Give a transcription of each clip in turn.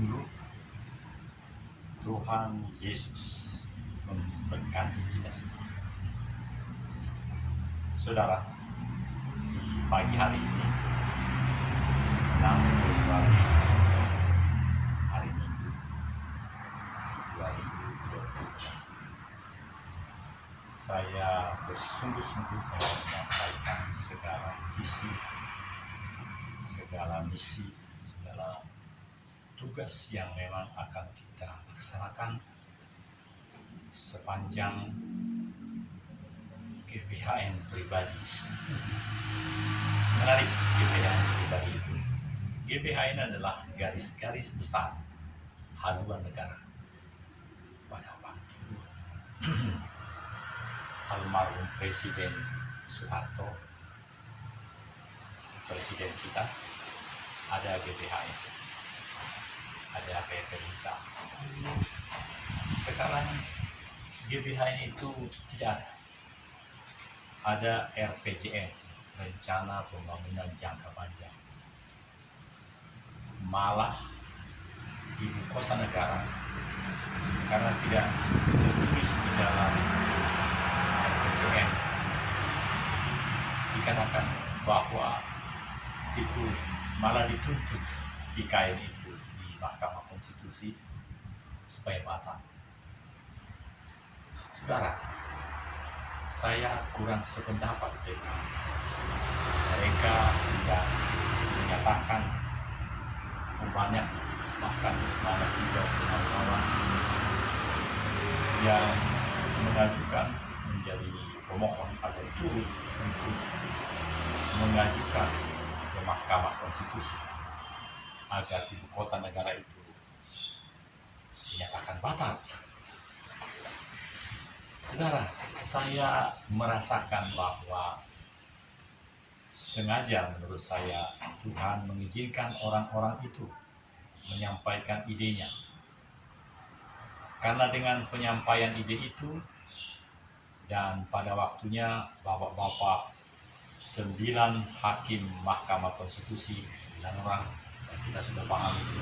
dulu. Tuhan Yesus memberkati kita semua. Saudara, di pagi hari ini 6 Februari hari Minggu 2023, saya bersungguh-sungguh menyampaikan segala visi, segala misi, segala tugas yang memang akan kita laksanakan sepanjang GBHN pribadi. Menarik GBHN pribadi itu. GBHN adalah garis-garis besar haluan negara pada waktu almarhum Presiden Soeharto, presiden kita, ada GBHN, ada PT Lita. Sekarang GBHN itu tidak ada. Ada RPJM, Rencana Pembangunan Jangka Panjang. Malah ibu kota negara, karena tidak tertulis di dalam RPJM, dikatakan bahwa itu malah dituntut IKN itu di Mahkamah Konstitusi supaya batal. Saudara, saya kurang sependapat dengan mereka yang menyatakan banyak, bahkan banyak juga kawan-kawan yang mengajukan menjadi pemohon atau turut untuk mengajukan ke Mahkamah Konstitusi agar ibu kota negara itu dinyatakan batal. Saudara, saya merasakan bahwa sengaja menurut saya Tuhan mengizinkan orang-orang itu menyampaikan idenya. Karena dengan penyampaian ide itu dan pada waktunya bapak-bapak 9 hakim Mahkamah Konstitusi, 9 orang, dan kita sudah paham itu,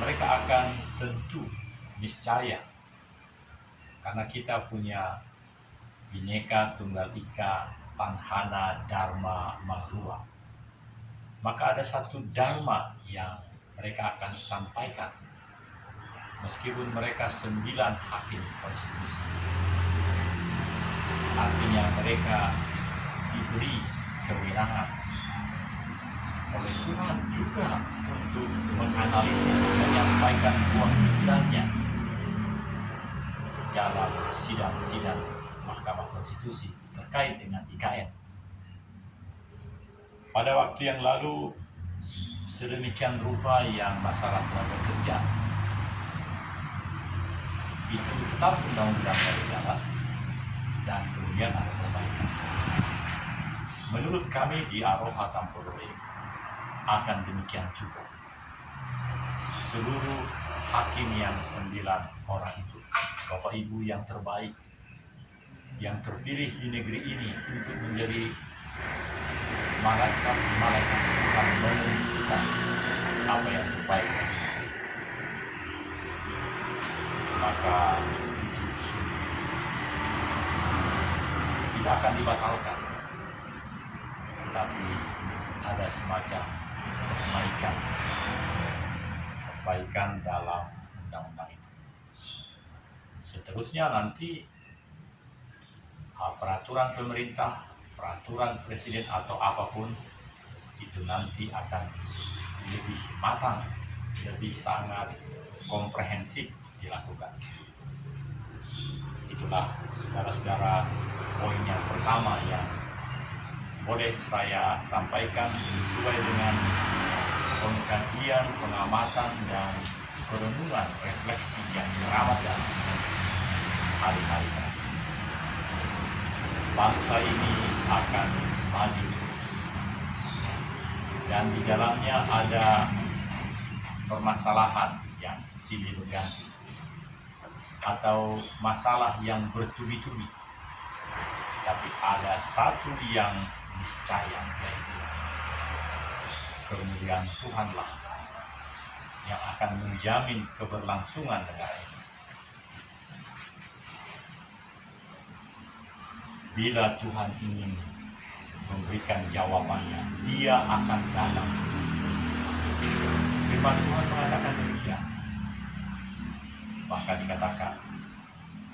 mereka akan tentu niscaya, karena kita punya Bhinneka Tunggal Ika, Tanhana Dharma Mangrua, maka ada satu dharma yang mereka akan sampaikan meskipun mereka 9 hakim konstitusi. Artinya mereka diberi kewenangan oleh Tuhan juga untuk menganalisis, menyampaikan buah pikirannya dalam sidang-sidang Mahkamah Konstitusi terkait dengan IKN. Pada waktu yang lalu sedemikian rupa yang masalah tenaga kerja itu tetap undang-undangnya berjalan dan kemudian ada perbaikan. Menurut kami di Aroha Tampolore akan demikian juga. Seluruh hakim yang 9 orang itu, Bapak Ibu yang terbaik, yang terpilih di negeri ini untuk menjadi malaikat Tuhan menentukan apa yang terbaik, maka itu tidak akan dibatalkan, tetapi ada semacam perbaikan dalam undang-undang itu. Seterusnya nanti peraturan pemerintah, peraturan presiden atau apapun itu nanti akan lebih matang, lebih sangat komprehensif dilakukan. Itulah saudara-saudara poin yang pertama yang boleh saya sampaikan sesuai dengan pengkajian, pengamatan, dan perenungan refleksi yang terawat dalam hari-hari ini. Bangsa ini akan maju terus, dan di dalamnya ada permasalahan yang silih berganti atau masalah yang bertubi-tubi, tapi ada satu yang niscaya, yaitu kemuliaan Tuhanlah yang akan menjamin keberlangsungan negara ini. Bila Tuhan ingin memberikan jawabannya, Dia akan datang sendiri. Firman Tuhan mengatakan demikian. Bahkan dikatakan,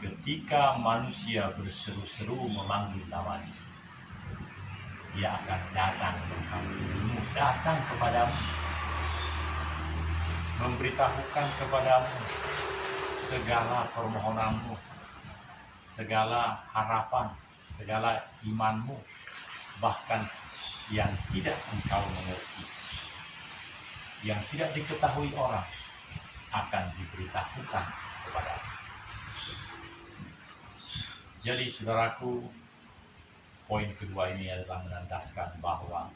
ketika manusia berseru-seru memanggil namanya, Dia akan datang menghampirimu, datang kepadamu, memberitahukan kepadamu segala permohonanmu, segala harapan, segala imanmu, bahkan yang tidak engkau mengerti, yang tidak diketahui orang, akan diberitahukan kepadamu. Jadi saudaraku, poin kedua ini adalah menandaskan bahwa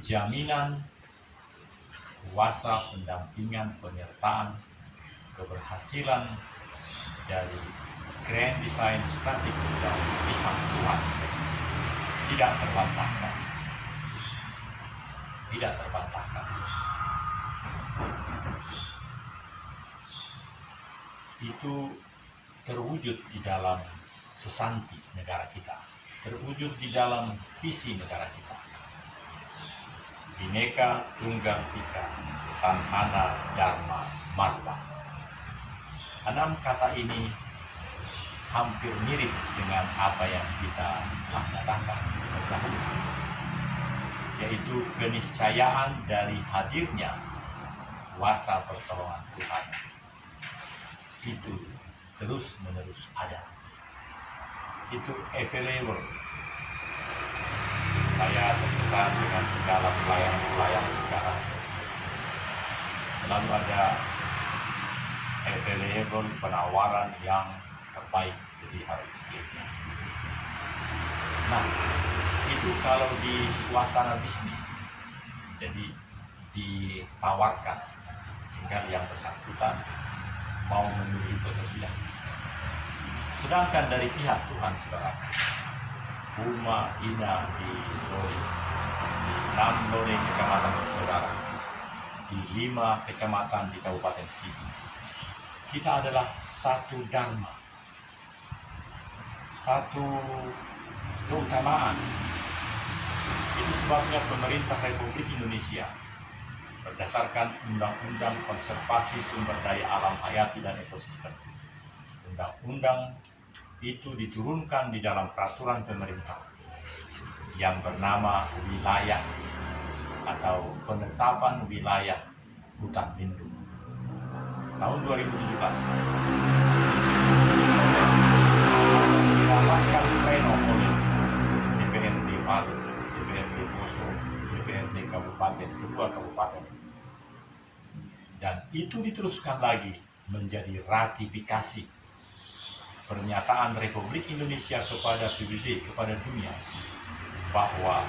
jaminan kuasa pendampingan penyertaan keberhasilan dari grand design strategi dari pihak Tuhan tidak terbantahkan. Tidak terbantahkan. Itu terwujud di dalam sesanti negara kita, terwujud di dalam visi negara kita. Bhinneka Tunggal Ika, Tanhana Dharma Marta. 6 kata ini hampir mirip dengan apa yang kita telah katakan terdahulu, yaitu keniscayaan dari hadirnya kuasa pertolongan Tuhan itu terus-menerus ada. Itu available. Saya terkesan dengan segala pelayan-pelayan sekarang. Selalu ada available penawaran yang terbaik di hari ini. Nah, itu kalau di suasana bisnis, jadi ditawarkan, tinggal yang bersangkutan mau memilih itu atau tidak. Sedangkan dari pihak Tuhan, saudara, Uma Ina di Lori, di 6 Lori kecamatan saudara, di 5 kecamatan di Kabupaten Sigi, kita adalah satu dharma, satu keutamaan. Itu sebabnya pemerintah Republik Indonesia berdasarkan Undang-Undang Konservasi Sumber Daya Alam Hayati dan Ekosistem. Undang-undang itu diturunkan di dalam peraturan pemerintah yang bernama wilayah atau penetapan wilayah hutan lindung tahun 2017. Dirapatkan pleno oleh DPRD Palu, DPRD Poso, DPRD Kabupaten, kedua kabupaten, dan itu diteruskan lagi menjadi ratifikasi pernyataan Republik Indonesia kepada PBB, kepada dunia, bahwa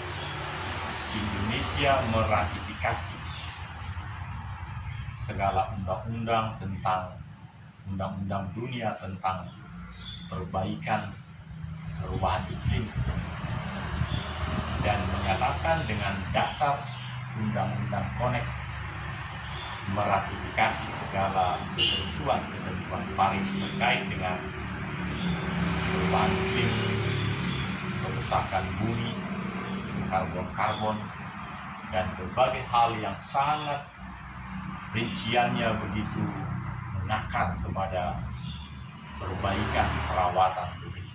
Indonesia meratifikasi segala undang-undang tentang undang-undang dunia tentang perbaikan perubahan iklim, dan menyatakan dengan dasar Undang-Undang Connect meratifikasi segala ketentuan Paris terkait dengan perubahan iklim, kerusakan bumi, karbon, dan berbagai hal yang sangat rinciannya begitu mengakar kepada perbaikan perawatan bumi.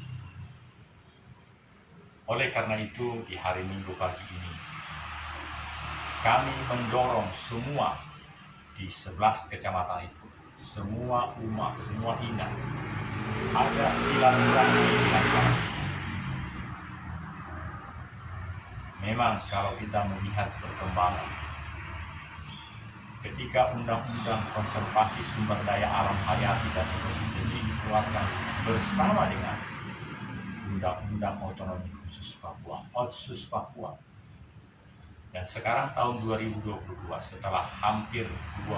Oleh karena itu, di hari Minggu pagi ini, kami mendorong semua di 11 kecamatan itu, semua umat, semua ina, ada silaturahmi dengan kami. Memang kalau kita melihat perkembangan, ketika Undang-Undang Konservasi Sumber Daya Alam Hayati dan Ekosistem ini dikeluarkan bersama dengan Undang-Undang Otonomi Khusus Papua, Otsus Papua, dan sekarang tahun 2022, setelah hampir 20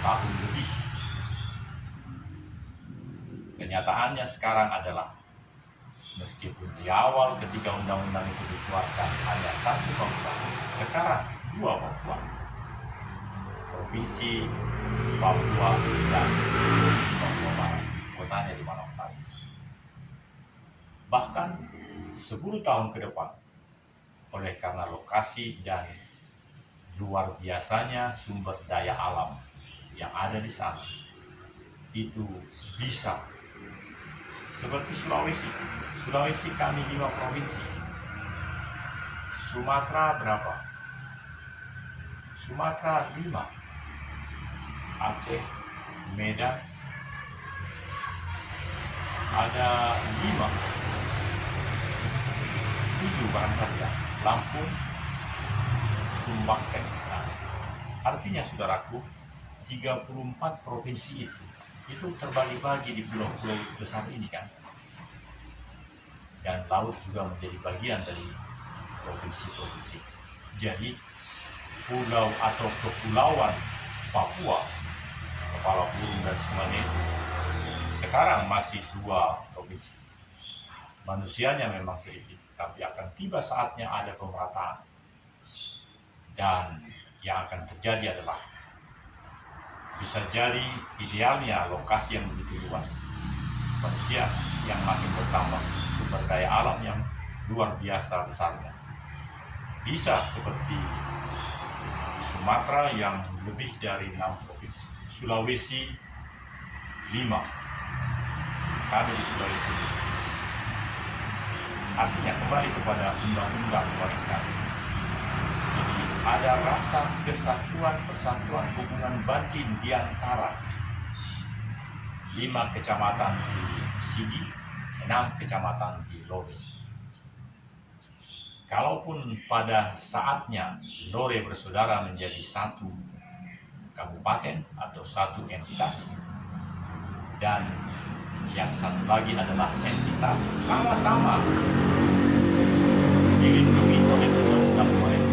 tahun lebih, kenyataannya sekarang adalah meskipun di awal ketika undang-undang itu dikeluarkan hanya 1 Papua, sekarang 2 Papua. Provinsi Papua dan Provinsi Papua Barat, kotanya di Manokwari. Bahkan 10 tahun ke depan, oleh karena lokasi dan luar biasanya sumber daya alam yang ada di sana, itu bisa seperti Sulawesi. Sulawesi kami 5 provinsi. Sumatera berapa? Sumatera 5. Aceh, Medan, ada 5, 7 barangkali ya. Lampung, Sumbangken. Artinya saudaraku, 34 provinsi itu terbagi-bagi di pulau-pulau besar ini kan. Dan laut juga menjadi bagian dari provinsi-provinsi. Jadi pulau atau kepulauan Papua, Kepala Burung dan semuanya itu sekarang masih 2 provinsi. Manusianya memang sedikit, tapi akan tiba saatnya ada pemerataan. Dan yang akan terjadi adalah bisa jadi idealnya lokasi yang begitu luas, manusia yang makin bertambah, sumber daya alam yang luar biasa besarnya. Bisa seperti Sumatera yang lebih dari 6 provinsi, Sulawesi 5, kami di Sulawesi. Artinya kembali kepada undang-undang mereka. Jadi ada rasa kesatuan, persatuan, hubungan batin di antara 5 kecamatan di Sigi, 6 kecamatan di Lore. Kalaupun pada saatnya Lore bersaudara menjadi satu kabupaten atau satu entitas, dan yang satu lagi adalah entitas sama-sama dilindungi oleh undang-undang mereka,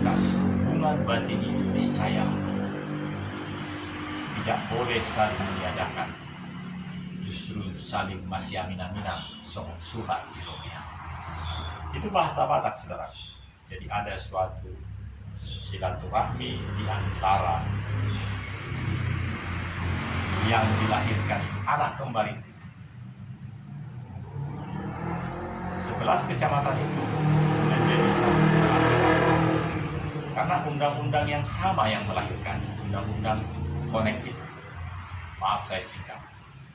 tapi hubungan batin itu niscaya tidak boleh saling meniadakan, justru saling masih aminan-aminan, soal suhat gitu ya. Itu bahasa Batak, saudara. Jadi ada suatu silaturahmi di antara yang dilahirkan itu anak kembar itu. 11 kecamatan itu menjadi satu kesatuan karena undang-undang yang sama yang melahirkan, undang-undang Konek itu. Maaf saya singkat.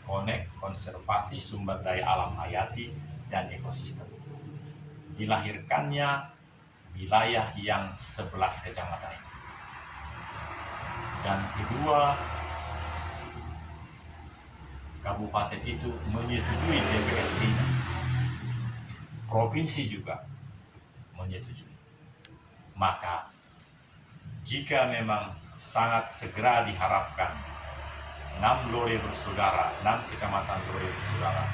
Konek, konservasi sumber daya alam hayati dan ekosistem. Dilahirkannya wilayah yang 11 kecamatan itu. Dan kedua kabupaten itu menyetujui DPRD-nya. Provinsi juga menyetujui. Maka jika memang sangat segera diharapkan 6 Lore bersaudara, 6 kecamatan Lore bersaudara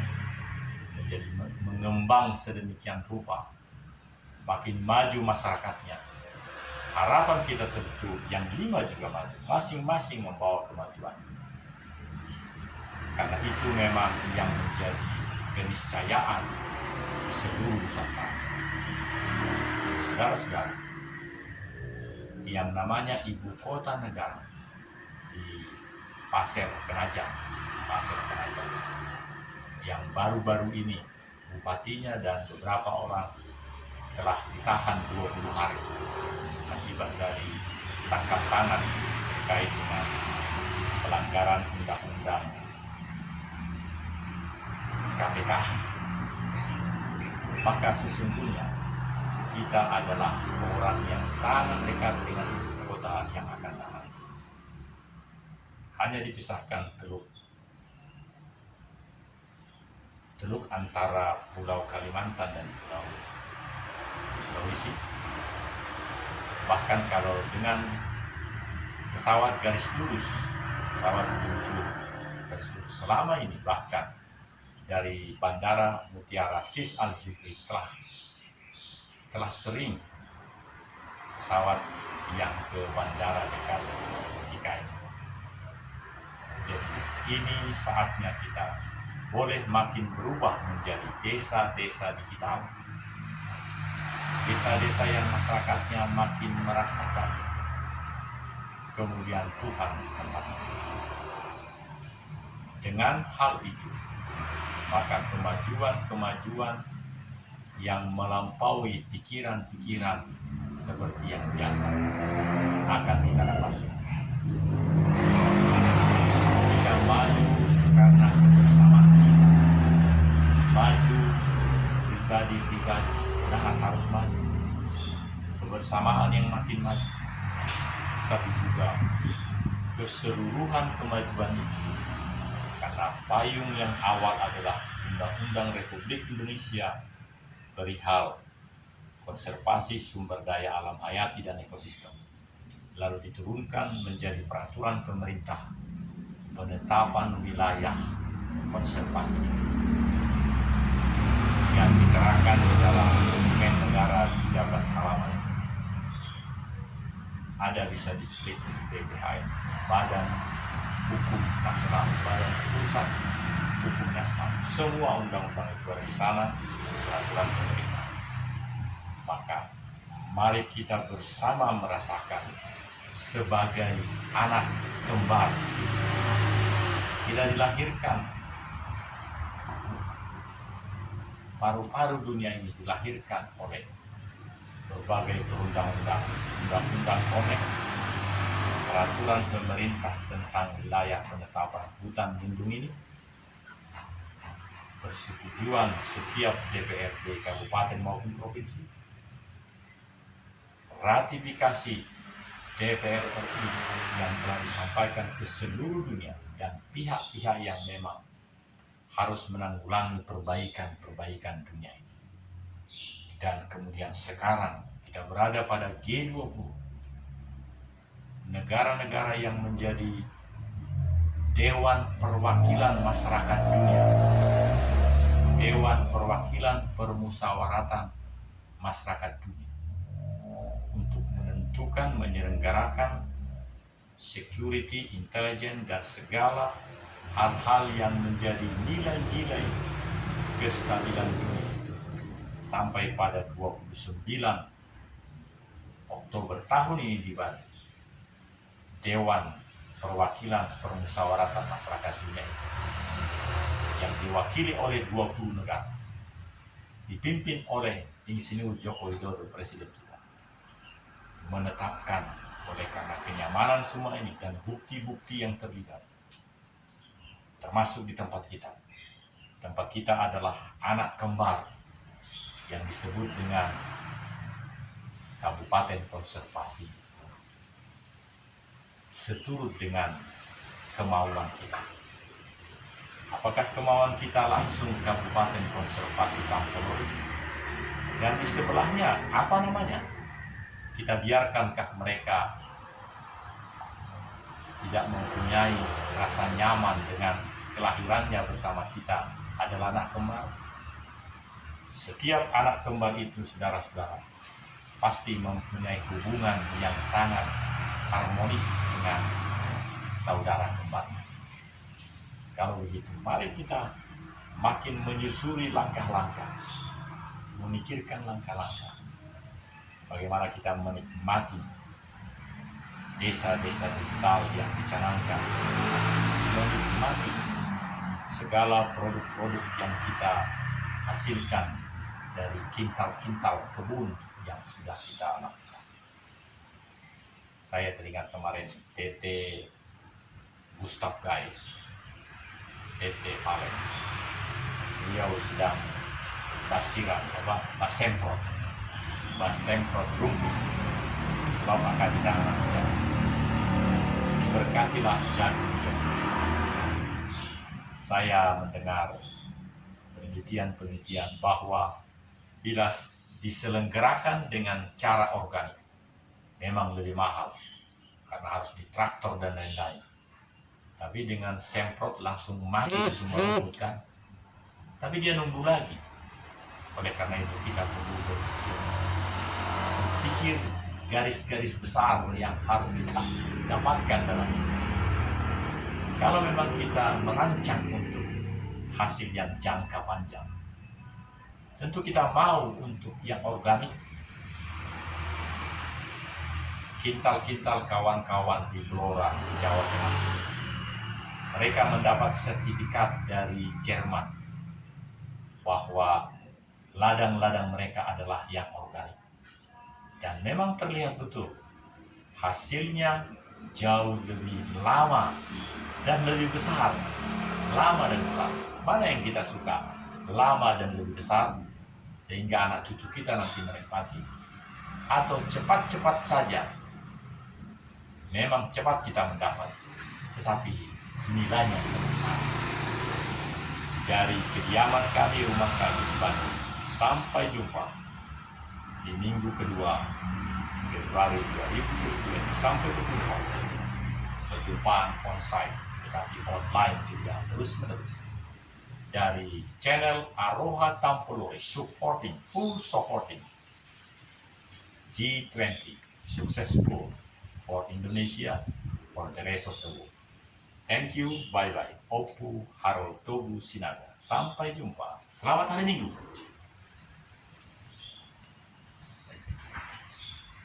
menjadi mengembang sedemikian rupa, makin maju masyarakatnya. Harapan kita tentu yang 5 juga maju, masing-masing membawa kemajuan. Karena itu memang yang menjadi keniscayaan di seluruh Nusantara. Saudara-saudara, yang namanya ibu kota negara di Pasir Penajam, yang baru-baru ini bupatinya dan beberapa orang telah ditahan 20 hari akibat dari tangkap tangan terkait dengan pelanggaran undang-undang KPK. Maka sesungguhnya kita adalah orang yang sangat dekat dengan kota yang akan datang. Hanya dipisahkan teluk antara Pulau Kalimantan dan Pulau Sulawesi. Bahkan kalau dengan pesawat garis lurus selama ini, bahkan dari Bandara Mutiara Sis Al Jufri telah sering pesawat yang ke bandara dekat IKN. Jadi ini saatnya kita boleh makin berubah menjadi desa-desa digital. Desa-desa yang masyarakatnya makin merasakan kemuliaan Tuhan di tempat itu. Dengan hal itu, maka kemajuan yang melampaui pikiran-pikiran seperti yang biasa akan kita dapatkan. Kita maju karena kebersamaan kita. Maju pribadi-pribadi harus maju. Kebersamaan yang makin maju, tapi juga keseluruhan kemajuan itu, karena payung yang awal adalah Undang-Undang Republik Indonesia perihal konservasi sumber daya alam hayati dan ekosistem, lalu diturunkan menjadi peraturan pemerintah penetapan wilayah konservasi itu yang diterangkan di dalam dokumen negara 13 halaman. Ada bisa diklik di BPH, Badan Hukum Nasional, Badan Pusat Hukum Nasional. Semua undang-undang itu ada di sana, peraturan pemerintah. Maka mari kita bersama merasakan sebagai anak kembar. Kita dilahirkan, paru-paru dunia ini dilahirkan oleh berbagai perundang-undang, undang-undang konek, peraturan pemerintah tentang wilayah penetapan hutan lindung ini, persetujuan setiap DPRD kabupaten maupun provinsi, ratifikasi DPR RI yang telah disampaikan ke seluruh dunia dan pihak-pihak yang memang harus menanggulangi perbaikan dunia ini. Dan kemudian sekarang kita berada pada G20, negara-negara yang menjadi Dewan Perwakilan Masyarakat Dunia, Dewan Perwakilan Permusyawaratan Masyarakat Dunia, untuk menentukan, menyelenggarakan security, intelligence, dan segala hal-hal yang menjadi nilai-nilai kestabilan dunia sampai pada 29 Oktober tahun ini di Bali. Dewan Perwakilan Permusyawaratan Masyarakat Dunia yang diwakili oleh 20 negara, dipimpin oleh Insinyur Joko Widodo, Presiden kita, menetapkan oleh karena kenyamanan semua ini dan bukti-bukti yang terlihat, termasuk di tempat kita. Tempat kita adalah anak kembar yang disebut dengan Kabupaten Konservasi, seturut dengan kemauan kita. Apakah kemauan kita langsung Kabupaten Konservasi Tampolori? Dan di sebelahnya, apa namanya? Kita biarkankah mereka tidak mempunyai rasa nyaman dengan kelahirannya bersama kita adalah anak kembar? Setiap anak kembar itu, saudara-saudara, pasti mempunyai hubungan yang sangat harmonis dengan saudara kembarnya. Kalau begitu, mari kita makin menyusuri langkah-langkah, memikirkan langkah-langkah, bagaimana kita menikmati desa-desa digital yang dicanangkan, menikmati segala produk-produk yang kita hasilkan dari kintal-kintal kebun yang sudah kita lakukan. Saya teringat kemarin TT Gustav Gai, TT Valen, beliau sedang basemprot rumput sebab akan ditanam jagung. Diberkatilah jagung. Saya mendengar penelitian bahwa bila diselenggarakan dengan cara organik memang lebih mahal karena harus ditraktor dan lain-lain. Tapi dengan semprot langsung mati semua rumput kan. Tapi dia nunggu lagi. Oleh karena itu kita perlu berpikir garis-garis besar yang harus kita dapatkan dalam ini. Kalau memang kita merancang untuk hasil yang jangka panjang, tentu kita mau untuk yang organik. kintal-kintal kawan-kawan di Blora, Jawa Tengah. Mereka mendapat sertifikat dari Jerman bahwa ladang-ladang mereka adalah yang organik. Dan memang terlihat betul, hasilnya jauh lebih lama dan lebih besar. Lama dan besar. Mana yang kita suka? Lama dan lebih besar, sehingga anak cucu kita nanti menikmati, atau cepat-cepat saja. Memang cepat kita mendapat, tetapi nilainya sebentar. Dari kediaman kami, rumah kami di Bandung, sampai jumpa di minggu kedua Februari 2020 sampai berjumpa. Perjumpaan onsite, tetapi online juga terus-menerus. Dari channel Aroha Tampolore, full supporting G20, successful for Indonesia, for the rest of the world. Thank you, bye-bye. Opu Harold Tobu Sinaga. Sampai jumpa. Selamat hari Minggu.